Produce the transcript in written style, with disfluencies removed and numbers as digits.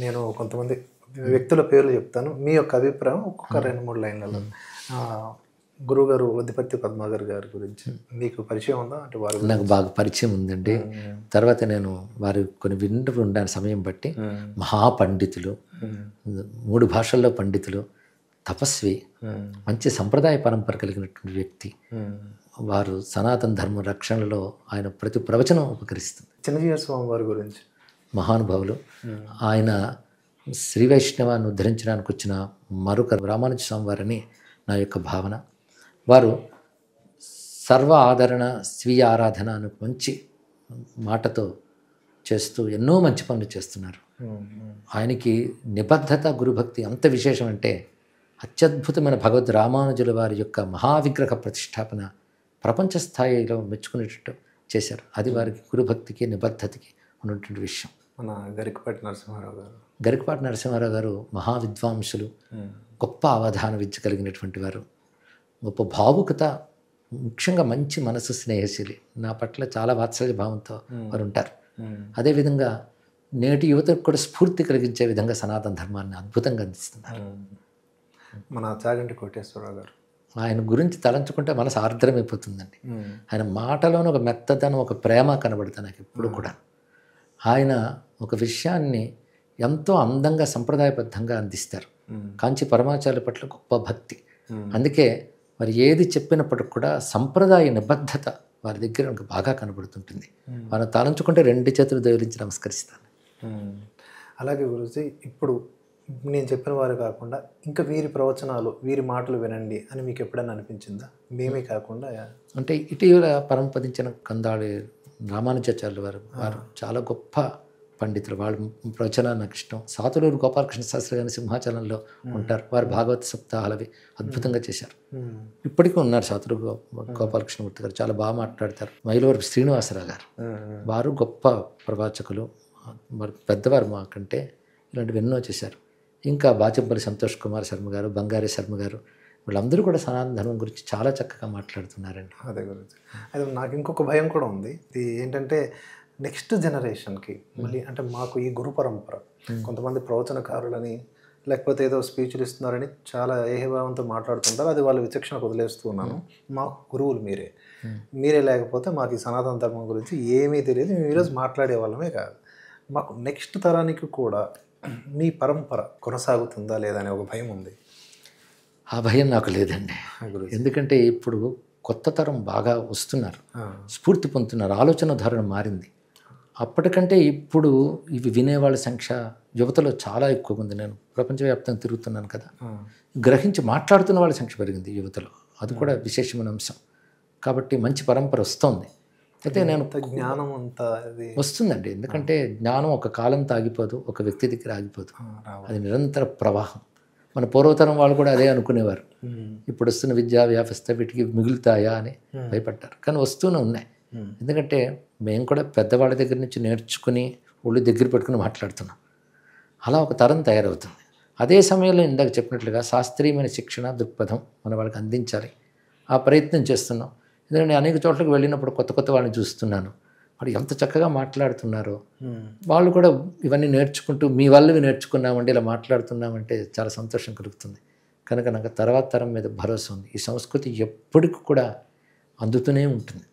నేను కొంతమంది వ్యక్తుల పేర్లు చెప్తాను. మీ యొక్క అభిప్రాయం ఒక్కొక్క 2, 3 లైన్‌లలో. గురువుగారు వద్దిపత్తి పద్మాగర్ గారి గురించి మీకు పరిచయం ఉందా? అంటే వారి నాకు గురించి. బాగా పరిచయం ఉందండి. తర్వాత నేను వారు కొన్ని వింటూ ఉండాను సమయం బట్టి. మహాపండితులు, 3 భాషల్లో పండితులు, తపస్వి, మంచి సంప్రదాయ పరంపర కలిగినటువంటి వ్యక్తి. వారు సనాతన ధర్మ రక్షణలో ఆయన ప్రతి ప్రవచనం ఉపకరిస్తుంది. చిన్నజీవ స్వామి వారి గురించి. మహానుభావులు. ఆయన శ్రీ వైష్ణవాన్ని ఉద్ధరించడానికి వచ్చిన మరొక రామానుజ స్వామి వారని నా యొక్క భావన. వారు సర్వ ఆదరణ స్వీయ ఆరాధన అనే మంచి మాటతో చేస్తూ ఎన్నో మంచి పనులు చేస్తున్నారు. ఆయనకి నిబద్ధత గురుభక్తి అంత విశేషం అంటే అత్యద్భుతమైన భగవద్ రామానుజుల వారి యొక్క మహావిగ్రహ ప్రతిష్టాపన ప్రపంచ స్థాయిలో మెచ్చుకునేటట్టు చేశారు. అది వారికి గురుభక్తికి నిబద్ధతకి ఉన్నటువంటి విషయం. మన గరికపాటి నరసింహారావు గారు. గరికపాటి నరసింహారావు గారు మహావిద్వాంసులు, గొప్ప అవధాన విద్య కలిగినటువంటి వారు, గొప్ప భావుకత, ముఖ్యంగా మంచి మనసు, స్నేహశీలి, నా పట్ల చాలా వాత్సల్య భావంతో వారు ఉంటారు. అదేవిధంగా నేటి యువతకు కూడా స్ఫూర్తి కలిగించే విధంగా సనాతన ధర్మాన్ని అద్భుతంగా అందిస్తున్నారు. మన చాగంటి కోటేశ్వరరావు గారు. ఆయన గురించి తలంచుకుంటే మనసు ఆర్ద్రమైపోతుందండి. ఆయన మాటలోనే ఒక మెత్తదనం, ఒక ప్రేమ కనబడుతుంది నాకు ఎప్పుడు కూడా. ఆయన ఒక విషయాన్ని ఎంతో అందంగా సంప్రదాయబద్ధంగా అందిస్తారు. కాంచి పరమాచార్యుల పట్ల గొప్ప భక్తి. అందుకే మరి ఏది చెప్పినప్పటికి కూడా సంప్రదాయ నిబద్ధత వారి దగ్గర నాకు బాగా కనబడుతుంటుంది. మనం తలంచుకుంటే 2 చేతులు దయలించి నమస్కరిస్తాను. అలాగే గురుజీ, ఇప్పుడు నేను చెప్పిన వారు కాకుండా ఇంకా వీరి ప్రవచనాలు, వీరి మాటలు వినండి అని మీకు ఎప్పుడైనా అనిపించిందా? మేమే కాకుండా అంటే ఇటీవల పరమపదించిన కందాళి రామానుజాచార్యుల వారు చాలా గొప్ప పండితులు. వాళ్ళ ప్రవచనాలు నాకు ఇష్టం. సాతులూరు గోపాలకృష్ణ శాస్త్రి గారి సింహాచలంలో ఉంటారు. వారు భాగవత సప్తాహాలవి అద్భుతంగా చేశారు. ఇప్పటికీ ఉన్నారు సాతులూరు గోపాలకృష్ణమూర్తి గారు, చాలా బాగా మాట్లాడతారు. మైలవరపు శ్రీనివాసరావు గారు, వారు గొప్ప ప్రవాచకులు, మరి పెద్దవారు మాకంటే. ఇలాంటివి ఎన్నో చేశారు. ఇంకా బాచంపల్లి సంతోష్ కుమార్ శర్మ గారు, బంగారే శర్మ గారు, వీళ్ళందరూ కూడా సనాతన ధర్మం గురించి చాలా చక్కగా మాట్లాడుతున్నారండి. అదే గురించి. అది నాకు ఇంకొక భయం కూడా ఉంది. ఇది ఏంటంటే నెక్స్ట్ జనరేషన్కి మళ్ళీ, అంటే మాకు ఈ గురు పరంపర, కొంతమంది ప్రవచనకారులని లేకపోతే ఏదో స్పీచ్లు ఇస్తున్నారని చాలా ఏహభావంతో మాట్లాడుతుంటారు. అది వాళ్ళ విచక్షణకు వదిలేస్తూ ఉన్నాను. మాకు గురువులు మీరే లేకపోతే మాకు ఈ సనాతన ధర్మం గురించి ఏమీ తెలియదు. మేము ఈరోజు మాట్లాడే వాళ్ళమే కాదు. మాకు నెక్స్ట్ తరానికి కూడా మీ పరంపర కొనసాగుతుందా లేదా అనే ఒక భయం ఉంది. ఆ భయం నాకు లేదండి. ఎందుకంటే ఇప్పుడు కొత్త తరం బాగా వస్తున్నారు, స్ఫూర్తి పొందుతున్నారు, ఆలోచన ధోరణి మారింది. అప్పటికంటే ఇప్పుడు ఇవి వినేవాళ్ళ సంఖ్య యువతలో చాలా ఎక్కువగా ఉంది. నేను ప్రపంచవ్యాప్తంగా తిరుగుతున్నాను కదా, గ్రహించి మాట్లాడుతున్న వాళ్ళ సంఖ్య పెరిగింది యువతలో. అది కూడా విశేషమైన అంశం. కాబట్టి మంచి పరంపర వస్తుంది. అయితే నేను జ్ఞానం అంతా వస్తుందండి. ఎందుకంటే జ్ఞానం ఒక కాలంతో ఆగిపోదు, ఒక వ్యక్తి దగ్గర ఆగిపోదు. అది నిరంతర ప్రవాహం. మన పూర్వతరం వాళ్ళు కూడా అదే అనుకునేవారు. ఇప్పుడు వస్తున్న విద్యా వ్యవస్థ వీటికి మిగులుతాయా అని భయపడ్డారు. కానీ వస్తూనే ఉన్నాయి. ఎందుకంటే మేము కూడా పెద్దవాళ్ళ దగ్గర నుంచి నేర్చుకుని ఒళ్ళు దగ్గర పెట్టుకుని మాట్లాడుతున్నాం. అలా ఒక తరం తయారవుతుంది. అదే సమయంలో ఇందాక చెప్పినట్లుగా శాస్త్రీయమైన శిక్షణ దృక్పథం మన వాళ్ళకి అందించాలి. ఆ ప్రయత్నం చేస్తున్నాం. ఎందుకంటే అనేక చోట్లకు వెళ్ళినప్పుడు కొత్త కొత్త వాళ్ళని చూస్తున్నాను. వాడు ఎంత చక్కగా మాట్లాడుతున్నారో, వాళ్ళు కూడా ఇవన్నీ నేర్చుకుంటూ మీ వల్లవి నేర్చుకున్నామంటే, ఇలా మాట్లాడుతున్నామంటే చాలా సంతోషం కలుగుతుంది. కనుక నాకు తర్వాత తరం మీద భరోసా ఉంది. ఈ సంస్కృతి ఎప్పటికి కూడా అందుతూనే ఉంటుంది.